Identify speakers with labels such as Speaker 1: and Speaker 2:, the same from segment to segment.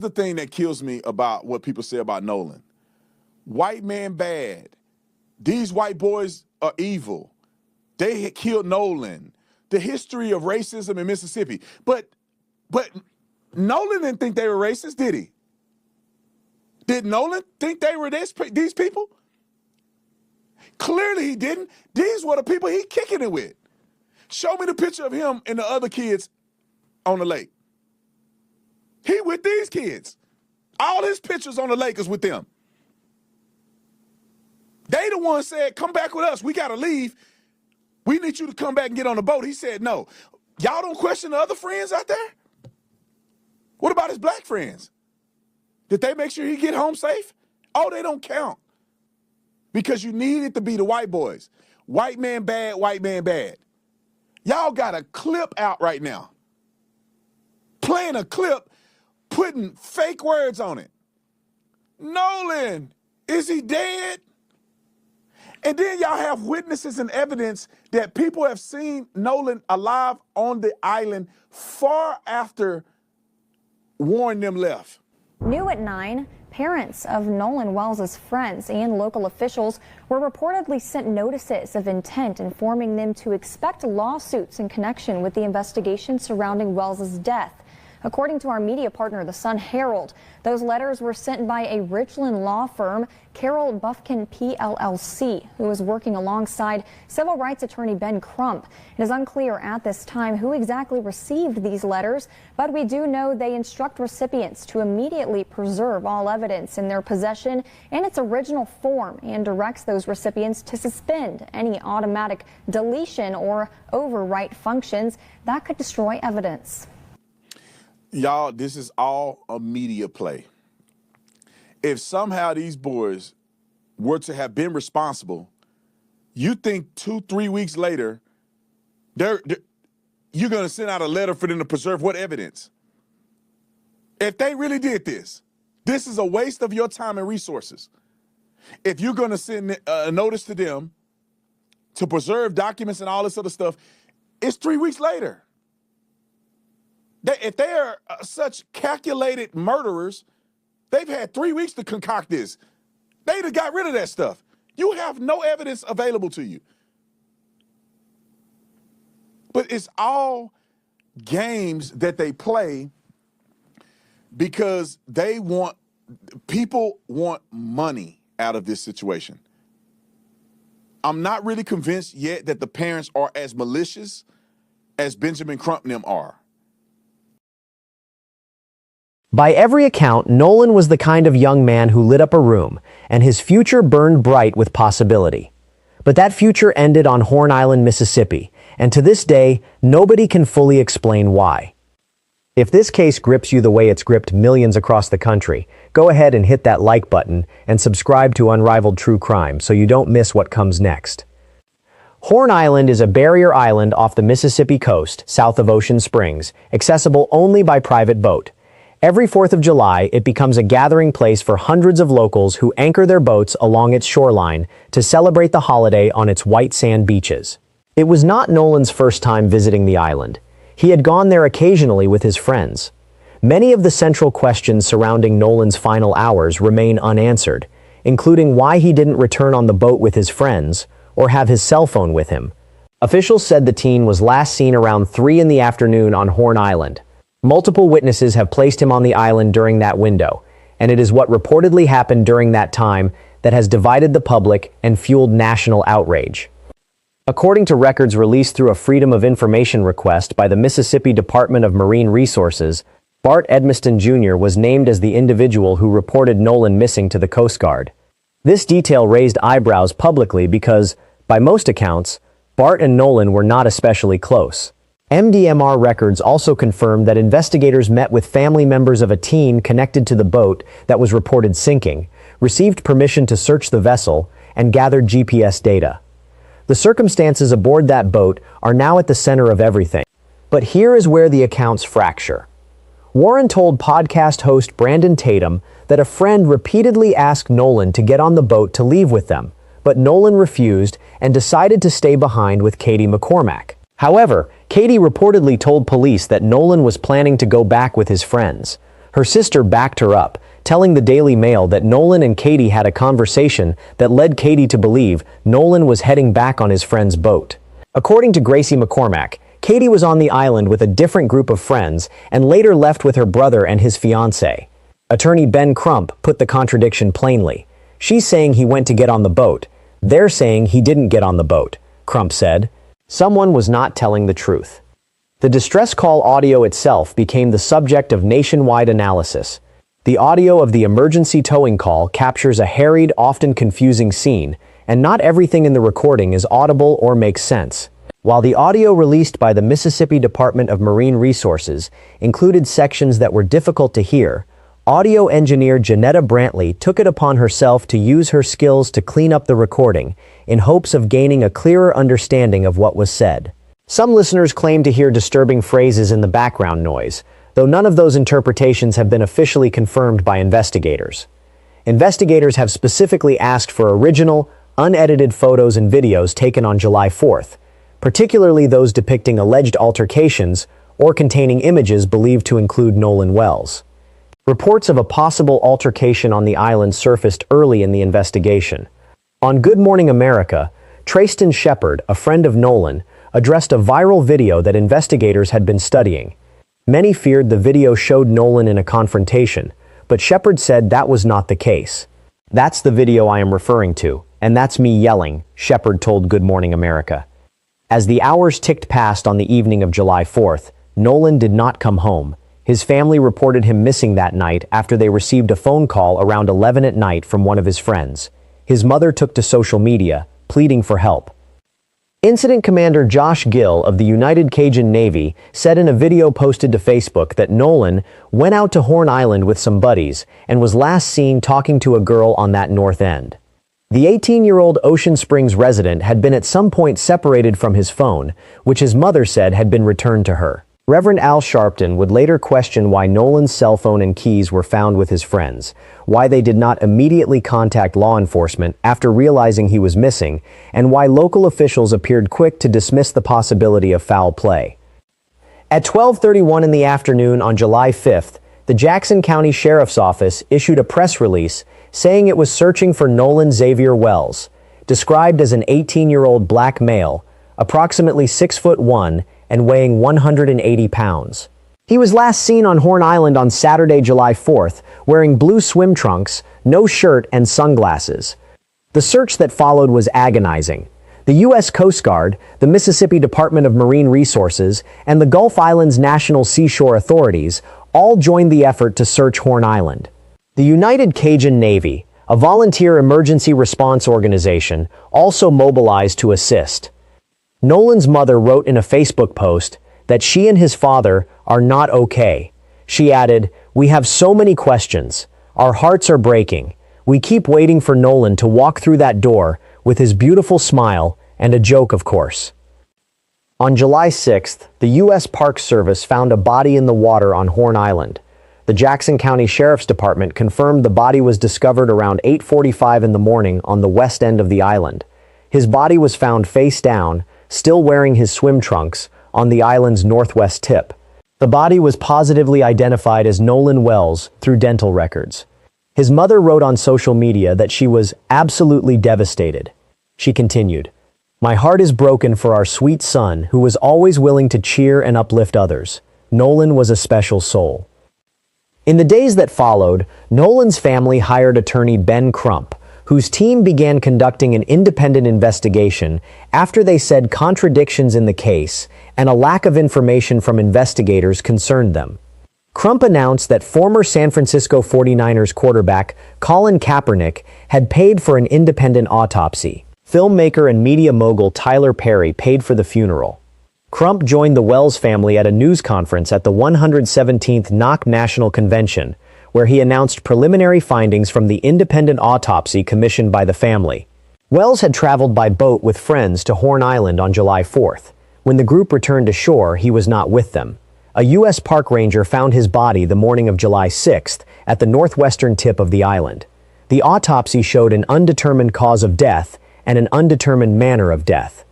Speaker 1: The thing that kills me about what people say about Nolan. White man bad. These white boys are evil. They had killed Nolan. The history of racism in Mississippi. But Nolan didn't think they were racist, did he? Did Nolan think they were these people? Clearly he didn't. These were the people he kicking it with. Show me the picture of him and the other kids on the lake. He with these kids. All his pictures on the lake is with them. They the ones said, come back with us. We got to leave. We need you to come back and get on the boat. He said, no. Y'all don't question the other friends out there? What about his black friends? Did they make sure he get home safe? Oh, they don't count. Because you need it to be the white boys. White man bad, white man bad. Y'all got a clip out right now. Playing a clip, putting fake words on it. Nolan, is he dead? And then y'all have witnesses and evidence that people have seen Nolan alive on the island far after Warren them left.
Speaker 2: New at 9, parents of Nolan Wells' friends and local officials were reportedly sent notices of intent informing them to expect lawsuits in connection with the investigation surrounding Wells' death. According to our media partner, the Sun Herald, those letters were sent by a Richland law firm, Carroll Bufkin PLLC, who is working alongside civil rights attorney Ben Crump. It is unclear at this time who exactly received these letters, but we do know they instruct recipients to immediately preserve all evidence in their possession in its original form and directs those recipients to suspend any automatic deletion or overwrite functions that could destroy evidence.
Speaker 1: Y'all, this is all a media play. If somehow these boys were to have been responsible, you think 2-3 weeks later, you're going to send out a letter for them to preserve what evidence? If they really did this is a waste of your time and resources. If you're going to send a notice to them to preserve documents and all this other stuff, it's 3 weeks later. If they are such calculated murderers, they've had 3 weeks to concoct this. They'd have got rid of that stuff. You have no evidence available to you. But it's all games that they play because people want money out of this situation. I'm not really convinced yet that the parents are as malicious as Benjamin Crump and them are.
Speaker 3: By every account, Nolan was the kind of young man who lit up a room, and his future burned bright with possibility. But that future ended on Horn Island, Mississippi, and to this day, nobody can fully explain why. If this case grips you the way it's gripped millions across the country, go ahead and hit that like button and subscribe to Unrivaled True Crime so you don't miss what comes next. Horn Island is a barrier island off the Mississippi coast, south of Ocean Springs, accessible only by private boat. Every 4th of July, it becomes a gathering place for hundreds of locals who anchor their boats along its shoreline to celebrate the holiday on its white sand beaches. It was not Nolan's first time visiting the island. He had gone there occasionally with his friends. Many of the central questions surrounding Nolan's final hours remain unanswered, including why he didn't return on the boat with his friends or have his cell phone with him. Officials said the teen was last seen around 3 in the afternoon on Horn Island. Multiple witnesses have placed him on the island during that window, and it is what reportedly happened during that time that has divided the public and fueled national outrage. According to records released through a Freedom of Information request by the Mississippi Department of Marine Resources, Bart Edmiston Jr. was named as the individual who reported Nolan missing to the Coast Guard. This detail raised eyebrows publicly because, by most accounts, Bart and Nolan were not especially close. MDMR records also confirmed that investigators met with family members of a teen connected to the boat that was reported sinking, received permission to search the vessel, and gathered GPS data. The circumstances aboard that boat are now at the center of everything. But here is where the accounts fracture. Warren told podcast host Brandon Tatum that a friend repeatedly asked Nolan to get on the boat to leave with them, but Nolan refused and decided to stay behind with Katie McCormack. However, Katie reportedly told police that Nolan was planning to go back with his friends. Her sister backed her up, telling the Daily Mail that Nolan and Katie had a conversation that led Katie to believe Nolan was heading back on his friend's boat. According to Gracie McCormack, Katie was on the island with a different group of friends and later left with her brother and his fiancée. Attorney Ben Crump put the contradiction plainly. She's saying he went to get on the boat. They're saying he didn't get on the boat, Crump said. Someone was not telling the truth. The distress call audio itself became the subject of nationwide analysis. The audio of the emergency towing call captures a harried, often confusing scene, and not everything in the recording is audible or makes sense. While the audio released by the Mississippi Department of Marine Resources included sections that were difficult to hear, audio engineer Janetta Brantley took it upon herself to use her skills to clean up the recording in hopes of gaining a clearer understanding of what was said. Some listeners claim to hear disturbing phrases in the background noise, though none of those interpretations have been officially confirmed by investigators. Investigators have specifically asked for original, unedited photos and videos taken on July 4th, particularly those depicting alleged altercations or containing images believed to include Nolan Wells. Reports of a possible altercation on the island surfaced early in the investigation. On Good Morning America, Trayston Shepard, a friend of Nolan, addressed a viral video that investigators had been studying. Many feared the video showed Nolan in a confrontation, but Shepard said that was not the case. "That's the video I am referring to, and that's me yelling," Shepard told Good Morning America. As the hours ticked past on the evening of July 4th, Nolan did not come home. His family reported him missing that night after they received a phone call around 11 at night from one of his friends. His mother took to social media, pleading for help. Incident Commander Josh Gill of the United Cajun Navy said in a video posted to Facebook that Nolan went out to Horn Island with some buddies and was last seen talking to a girl on that north end. The 18-year-old Ocean Springs resident had been at some point separated from his phone, which his mother said had been returned to her. Reverend Al Sharpton would later question why Nolan's cell phone and keys were found with his friends, why they did not immediately contact law enforcement after realizing he was missing, and why local officials appeared quick to dismiss the possibility of foul play. At 12:31 in the afternoon on July 5th, the Jackson County Sheriff's Office issued a press release saying it was searching for Nolan Xavier Wells, described as an 18-year-old black male, approximately 6'1", and weighing 180 pounds. He was last seen on Horn Island on Saturday, July 4th, wearing blue swim trunks, no shirt, and sunglasses. The search that followed was agonizing. The U.S. Coast Guard, the Mississippi Department of Marine Resources, and the Gulf Islands National Seashore Authorities all joined the effort to search Horn Island. The United Cajun Navy, a volunteer emergency response organization, also mobilized to assist. Nolan's mother wrote in a Facebook post that she and his father are not okay. She added, "We have so many questions. Our hearts are breaking. We keep waiting for Nolan to walk through that door with his beautiful smile and a joke, of course." On July 6th, the U.S. Park Service found a body in the water on Horn Island. The Jackson County Sheriff's Department confirmed the body was discovered around 8:45 in the morning on the west end of the island. His body was found face down, still wearing his swim trunks, on the island's northwest tip. The body was positively identified as Nolan Wells through dental records. His mother wrote on social media that she was absolutely devastated. She continued, "My heart is broken for our sweet son who was always willing to cheer and uplift others. Nolan was a special soul." In the days that followed, Nolan's family hired attorney Ben Crump, whose team began conducting an independent investigation after they said contradictions in the case and a lack of information from investigators concerned them. Crump announced that former San Francisco 49ers quarterback Colin Kaepernick had paid for an independent autopsy. Filmmaker and media mogul Tyler Perry paid for the funeral. Crump joined the Wells family at a news conference at the 117th NOC National Convention, where he announced preliminary findings from the independent autopsy commissioned by the family. Wells had traveled by boat with friends to Horn Island on July 4th. When the group returned to shore, he was not with them. A U.S. park ranger found his body the morning of July 6th at the northwestern tip of the island. The autopsy showed an undetermined cause of death and an undetermined manner of death.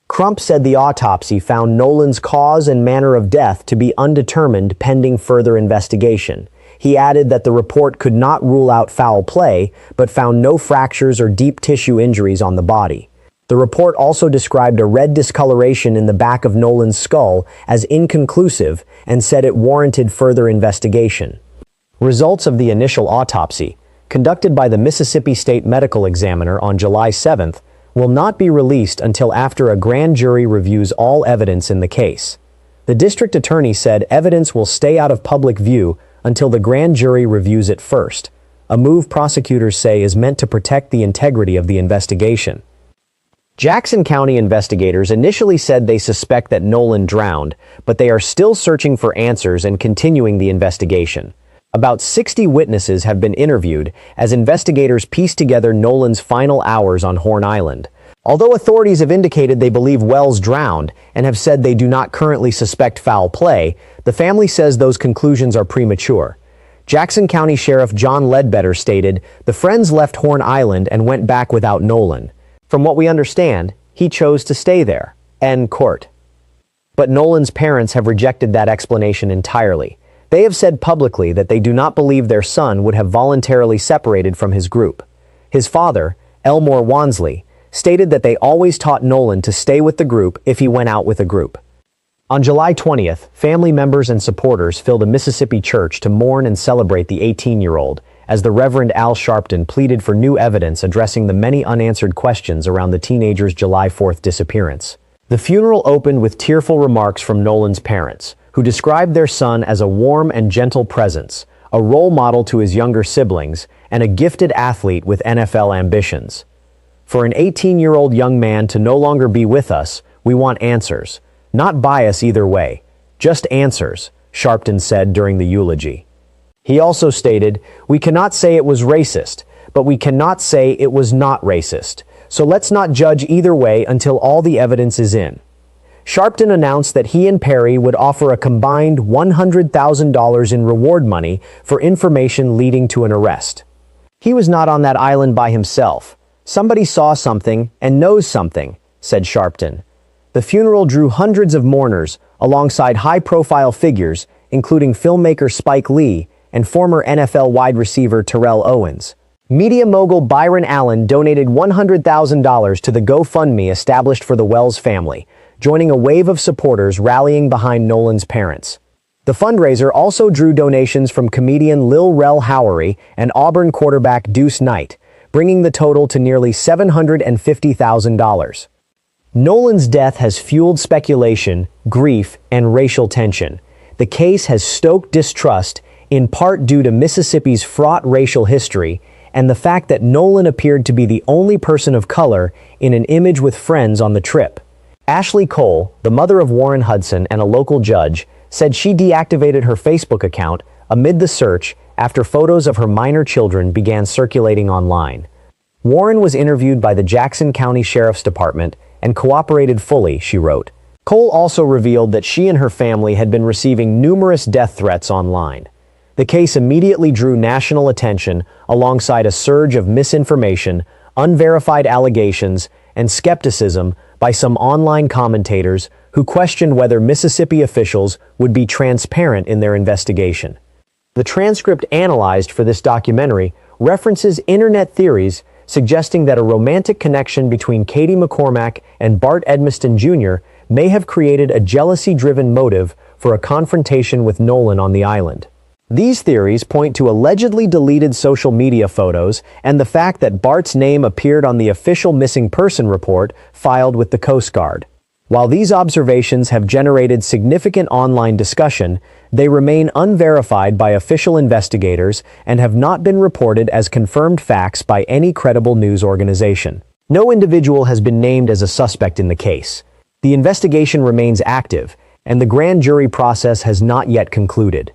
Speaker 3: Crump said the autopsy found Nolan's cause and manner of death to be undetermined pending further investigation. He added that the report could not rule out foul play, but found no fractures or deep tissue injuries on the body. The report also described a red discoloration in the back of Nolan's skull as inconclusive and said it warranted further investigation. Results of the initial autopsy, conducted by the Mississippi State Medical Examiner on July 7th, will not be released until after a grand jury reviews all evidence in the case. The district attorney said evidence will stay out of public view until the grand jury reviews it first, a move prosecutors say is meant to protect the integrity of the investigation. Jackson County investigators initially said they suspect that Nolan drowned, but they are still searching for answers and continuing the investigation. About 60 witnesses have been interviewed as investigators piece together Nolan's final hours on Horn Island. Although authorities have indicated they believe Wells drowned and have said they do not currently suspect foul play, the family says those conclusions are premature. Jackson County Sheriff John Ledbetter stated, "The friends left Horn Island and went back without Nolan. From what we understand, he chose to stay there." End quote. But Nolan's parents have rejected that explanation entirely. They have said publicly that they do not believe their son would have voluntarily separated from his group. His father, Elmore Wansley, stated that they always taught Nolan to stay with the group if he went out with a group. On July 20th, family members and supporters filled a Mississippi church to mourn and celebrate the 18-year-old, as the Reverend Al Sharpton pleaded for new evidence addressing the many unanswered questions around the teenager's July 4th disappearance. The funeral opened with tearful remarks from Nolan's parents, who described their son as a warm and gentle presence, a role model to his younger siblings, and a gifted athlete with NFL ambitions. For an 18-year-old young man to no longer be with us, we want answers. Not bias either way. Just answers, Sharpton said during the eulogy. He also stated, "We cannot say it was racist, but we cannot say it was not racist. So let's not judge either way until all the evidence is in." Sharpton announced that he and Perry would offer a combined $100,000 in reward money for information leading to an arrest. "He was not on that island by himself. Somebody saw something and knows something," said Sharpton. The funeral drew hundreds of mourners alongside high-profile figures, including filmmaker Spike Lee and former NFL wide receiver Terrell Owens. Media mogul Byron Allen donated $100,000 to the GoFundMe established for the Wells family, joining a wave of supporters rallying behind Nolan's parents. The fundraiser also drew donations from comedian Lil Rel Howery and Auburn quarterback Deuce Knight, bringing the total to nearly $750,000. Nolan's death has fueled speculation, grief, and racial tension. The case has stoked distrust, in part due to Mississippi's fraught racial history and the fact that Nolan appeared to be the only person of color in an image with friends on the trip. Ashley Cole, the mother of Warren Hudson and a local judge, said she deactivated her Facebook account amid the search after photos of her minor children began circulating online. Warren was interviewed by the Jackson County Sheriff's Department and cooperated fully, she wrote. Cole also revealed that she and her family had been receiving numerous death threats online. The case immediately drew national attention alongside a surge of misinformation, unverified allegations, and skepticism by some online commentators who questioned whether Mississippi officials would be transparent in their investigation. The transcript analyzed for this documentary references internet theories suggesting that a romantic connection between Katie McCormack and Bart Edmiston Jr. may have created a jealousy-driven motive for a confrontation with Nolan on the island. These theories point to allegedly deleted social media photos and the fact that Bart's name appeared on the official missing person report filed with the Coast Guard. While these observations have generated significant online discussion, they remain unverified by official investigators and have not been reported as confirmed facts by any credible news organization. No individual has been named as a suspect in the case. The investigation remains active, and the grand jury process has not yet concluded.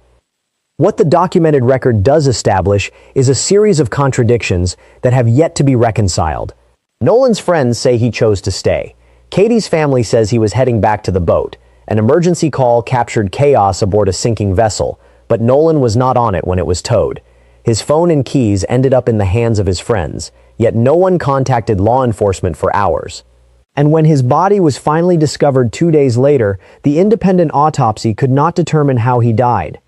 Speaker 3: What the documented record does establish is a series of contradictions that have yet to be reconciled. Nolan's friends say he chose to stay. Katie's family says he was heading back to the boat. An emergency call captured chaos aboard a sinking vessel, but Nolan was not on it when it was towed. His phone and keys ended up in the hands of his friends, yet no one contacted law enforcement for hours. And when his body was finally discovered 2 days later, the independent autopsy could not determine how he died.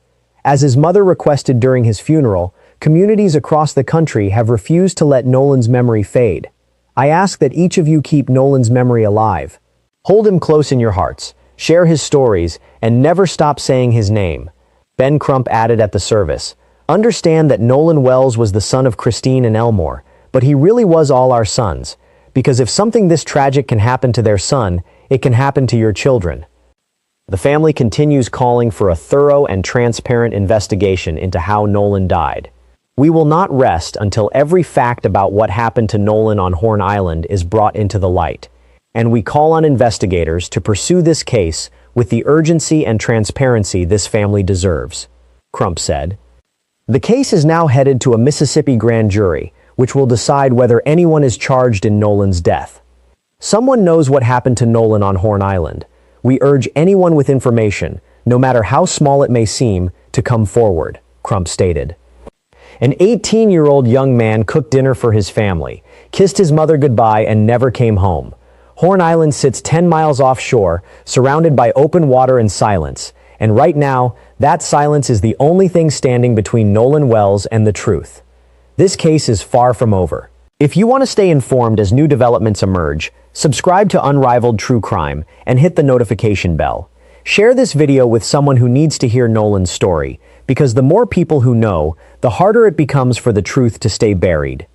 Speaker 3: As his mother requested during his funeral, communities across the country have refused to let Nolan's memory fade. I ask that each of you keep Nolan's memory alive. Hold him close in your hearts, share his stories, and never stop saying his name. Ben Crump added at the service, "Understand that Nolan Wells was the son of Christine and Elmore, but he really was all our sons, because if something this tragic can happen to their son, it can happen to your children." The family continues calling for a thorough and transparent investigation into how Nolan died. We will not rest until every fact about what happened to Nolan on Horn Island is brought into the light, and we call on investigators to pursue this case with the urgency and transparency this family deserves, Crump said. The case is now headed to a Mississippi grand jury, which will decide whether anyone is charged in Nolan's death. Someone knows what happened to Nolan on Horn Island. We urge anyone with information, no matter how small it may seem, to come forward, Crump stated. An 18-year-old young man cooked dinner for his family, kissed his mother goodbye, and never came home. Horn Island sits 10 miles offshore, surrounded by open water and silence, and right now, that silence is the only thing standing between Nolan Wells and the truth. This case is far from over. If you want to stay informed as new developments emerge, subscribe to Unrivaled True Crime and hit the notification bell. Share this video with someone who needs to hear Nolan's story, because the more people who know, the harder it becomes for the truth to stay buried.